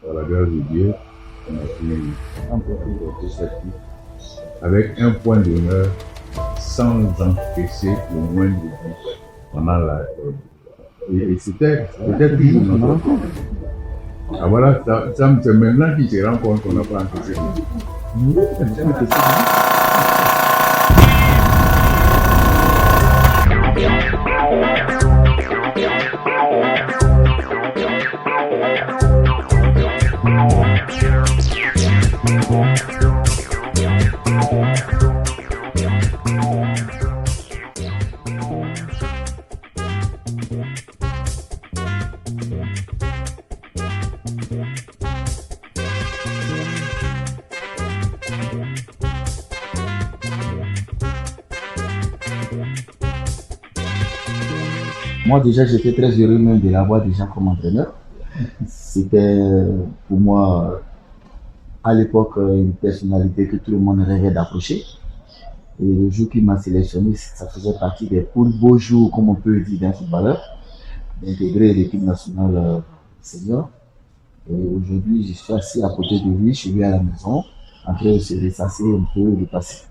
par la grâce de Dieu, on a pu emporter cette coupe avec un point d'honneur sans encaisser le moindre but pendant la. Et c'était toujours notre rencontre. Ah voilà, c'est maintenant qu'il se rend compte qu'on n'a pas encaissé le but. Moi déjà j'étais très heureux même de l'avoir déjà comme entraîneur. C'était pour moi à l'époque une personnalité que tout le monde rêvait d'approcher. Et le jour qu'il m'a sélectionné, ça faisait partie des plus beaux jours, comme on peut dire d'un footballeur, d'intégrer l'équipe nationale senior. Et aujourd'hui, je suis assis à côté de lui, chez lui à la maison, en train de se ressasser un peu du passé.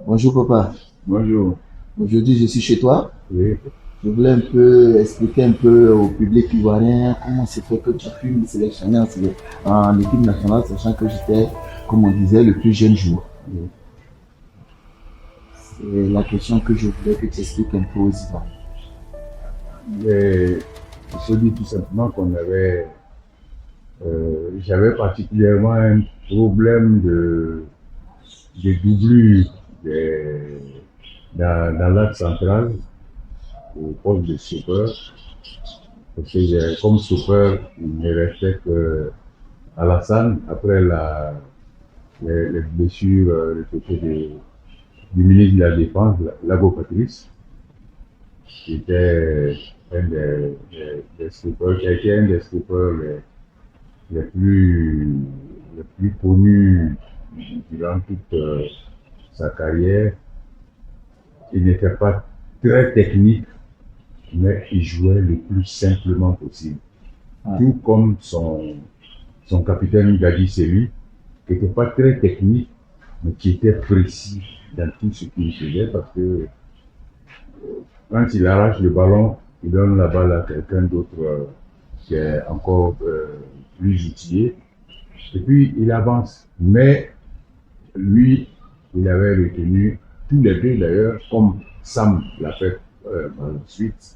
Bonjour papa. Bonjour. Aujourd'hui, je suis chez toi. Oui. Je voulais un peu expliquer un peu au public ivoirien comment c'est fait que tu pu me sélectionner en équipe nationale, sachant que j'étais, comme on disait, le plus jeune joueur. C'est la question que je voulais que tu expliques un peu aux Ivoiriens. Il faut dire tout simplement qu'on avait, j'avais particulièrement un problème de doublure dans l'axe central au poste de stopper. Parce que comme stopper, il ne restait que Alassane après les blessures du côté du ministre de la Défense, Lago Patrice, qui était un des stoppers, qui a été un des stoppers les plus connus durant toute sa carrière. Il n'était pas très technique, mais il jouait le plus simplement possible. Tout comme son capitaine Gadi Selu, qui n'était pas très technique, mais qui était précis dans tout ce qu'il faisait, parce que quand il arrache le ballon, il donne la balle à quelqu'un d'autre qui est encore plus outillé, et puis il avance. Mais lui, il avait retenu, tous les deux d'ailleurs, comme Sam l'a fait par la suite.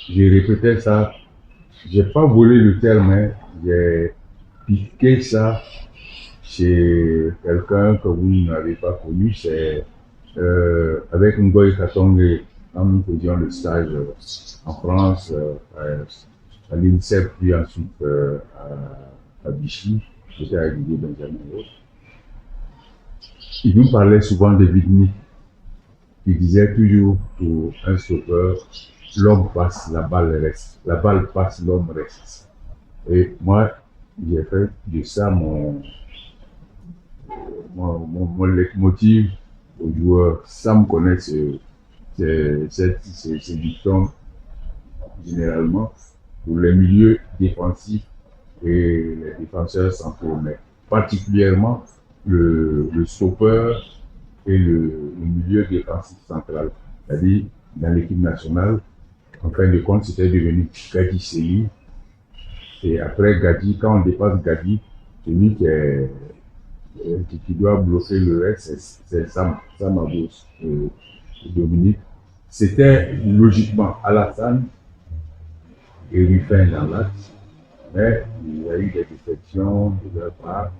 J'ai répété ça, j'ai pas volé le terme, hein, j'ai piqué ça chez quelqu'un que vous n'avez pas connu, c'est avec Ngoï Katongue, quand nous faisions le stage en France, à l'INSEP, puis ensuite à Vichy, j'étais à Didier Benjamin. Il nous parlait souvent de Vidni. Il disait toujours pour un stopper, l'homme passe, la balle reste. La balle passe, l'homme reste. Et moi, j'ai fait de ça mon leitmotiv aux joueurs. Sam connaît ces dictons généralement pour les milieux défensifs et les défenseurs centraux, mais particulièrement le stopper et le milieu défensif central. C'est-à-dire, dans l'équipe nationale, en fin de compte, c'était devenu Gadi Selu. Et après Gadi, quand on dépasse Gadi, celui qui doit bloquer le reste, c'est Sam Abos et Dominique. C'était logiquement Alassane et Ruffin dans l'axe, mais il y a eu des défections de leur part.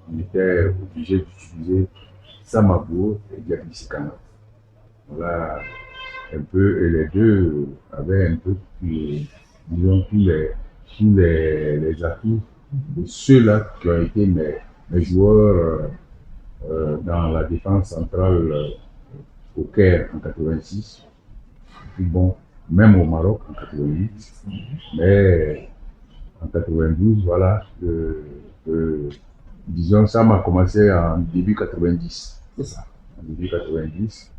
On était obligé d'utiliser Sam Abos et Gadi Sikana. Voilà un peu, et les deux avaient un peu, disons, tous les atouts de ceux-là qui ont été mes joueurs dans la défense centrale au Caire en 86, puis bon, même au Maroc en 88, mais en 92, voilà, disons, ça m'a commencé en début 90. C'est ça. En début 90,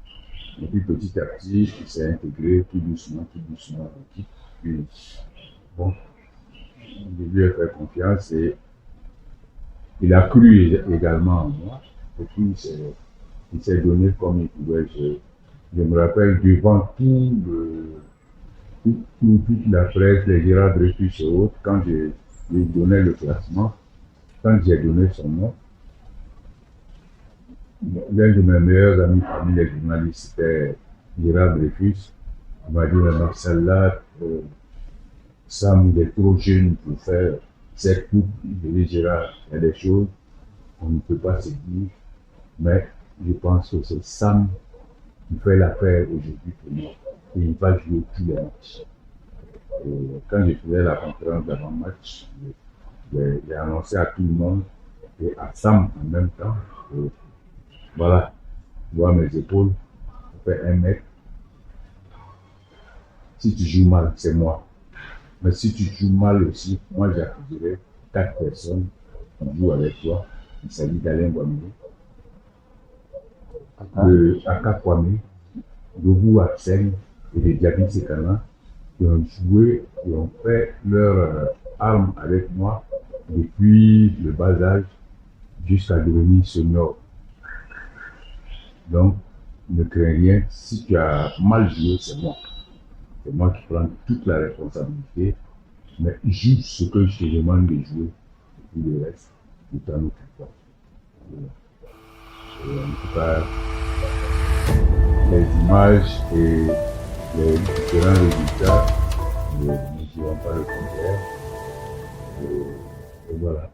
et puis petit à petit, il s'est intégré tout doucement à l'équipe. Puis, bon, je lui ai fait confiance et il a cru également en moi. Et puis, il s'est donné comme il pouvait. Je me rappelle devant toute la presse, les Gérard Dreyfus et autres, quand je lui donnais le classement, quand j'ai donné son nom, l'un de mes meilleurs amis parmi les journalistes, c'était Gérard Dreyfus. Il m'a dit, Marcel, là, Sam, il est trop jeune pour faire cette coupe. Je dis, Gérard, il y a des choses, on ne peut pas se dire, mais je pense que c'est Sam qui fait l'affaire aujourd'hui pour moi. Et il va jouer tous les matchs. Et quand je faisais la conférence d'avant-match, j'ai annoncé à tout le monde et à Sam en même temps. Et voilà, tu vois mes épaules, ça fait 1 mètre. Si tu joues mal, c'est moi. Mais si tu joues mal aussi, moi j'accuserai 4 personnes qui jouent avec toi. Il s'agit d'Alain Guamé, de Aka Kwame, de Bou Akseng et de Diaby Sekana, qui ont joué, qui ont fait leur arme avec moi depuis le bas âge jusqu'à devenir senior. Donc, ne crains rien, si tu as mal joué, c'est moi. C'est moi qui prends toute la responsabilité, mais joue ce que je te demande de jouer, et puis le reste, tu t'en occupes pas. Et en tout cas, les images et les différents résultats ne diront pas le contraire. Et voilà.